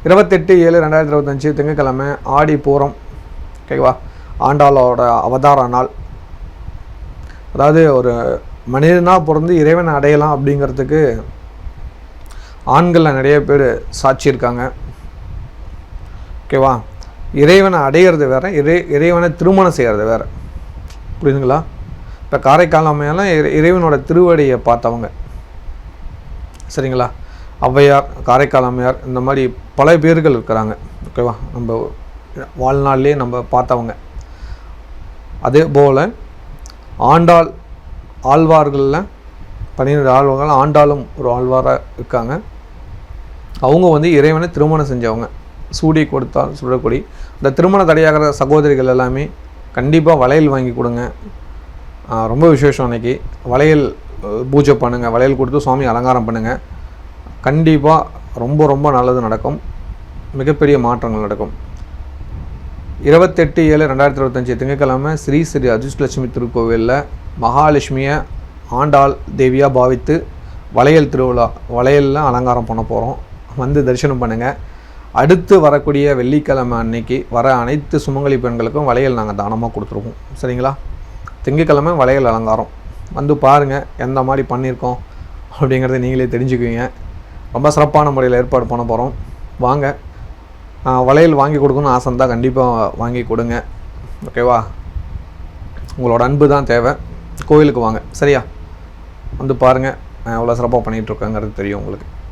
28/7/2025 திங்கட்கிழமை ஆடி பூரம். ஓகேவா? ஆண்டாளோட அவதார நாள். அதாவது ஒரு மனிதனாக பிறந்து இறைவனை அடையலாம் அப்படிங்கிறதுக்கு ஆண்களில் நிறைய பேர் சாட்சி இருக்காங்க. ஓகேவா? இறைவனை அடையிறது வேறு, இறைவனை திருமணம் செய்கிறது வேறு. புரியுதுங்களா? இப்போ காரைக்கால் அம்மையெல்லாம் இறைவனோட திருவடியை பார்த்தவங்க. சரிங்களா? ஔவையார், காரைக்கால் அம்மையார், இந்த மாதிரி பல பேர்கள் இருக்கிறாங்க. ஓகேவா? நம்ம வாழ்நாள்லேயே நம்ம பார்த்தவங்க. அதே போல் ஆண்டாள் ஆழ்வார்களில் 12 ஆழ்வார்கள், ஆண்டாளும் ஒரு ஆழ்வாராக இருக்காங்க. அவங்க வந்து இறைவனை திருமணம் செஞ்சவங்க. சூடி கொடுத்தால் சுடக்கூடி. இந்த திருமண தடையாகிற சகோதரிகள் எல்லாமே கண்டிப்பாக வளையல் வாங்கி கொடுங்க. ரொம்ப விசேஷம். அன்றைக்கி வளையல் பூஜை பண்ணுங்கள், வளையல் கொடுத்து சுவாமி அலங்காரம் பண்ணுங்கள். கண்டிப்பாக ரொம்ப ரொம்ப நல்லது நடக்கும், மிகப்பெரிய மாற்றங்கள் நடக்கும். 28/7/2025 திங்கட்கிழமை ஸ்ரீ ஸ்ரீ அதிர்ஷ்டலட்சுமி திருக்கோவிலில் மகாலட்சுமியை ஆண்டாள் தேவியாக பாவித்து வளையல் திருவிழா, வளையலில் அலங்காரம் பண்ண போகிறோம். வந்து தரிசனம் பண்ணுங்கள். அடுத்து வரக்கூடிய வெள்ளிக்கிழமை அன்னைக்கு வர அனைத்து சுமங்கலி பெண்களுக்கும் வளையல் நாங்கள் தானமாக கொடுத்துருவோம். சரிங்களா? திங்கட்கிழமை வளையல் அலங்காரம் வந்து பாருங்கள், எந்த மாதிரி பண்ணியிருக்கோம் அப்படிங்கிறத நீங்களே தெரிஞ்சுக்குவீங்க. ரொம்ப சிறப்பான முறையில் ஏற்பாடு பண்ண போகிறோம். வாங்க. வளையல் வாங்கி கொடுக்கணும்னு ஆசை தான், கண்டிப்பாக வாங்கி கொடுங்க. ஓகேவா? உங்களோட அன்பு தான் தேவை. கோயிலுக்கு வாங்க. சரியா? வந்து பாருங்கள், எவ்வளோ சிறப்பாக பண்ணிகிட்ருக்கேங்கிறது தெரியும் உங்களுக்கு.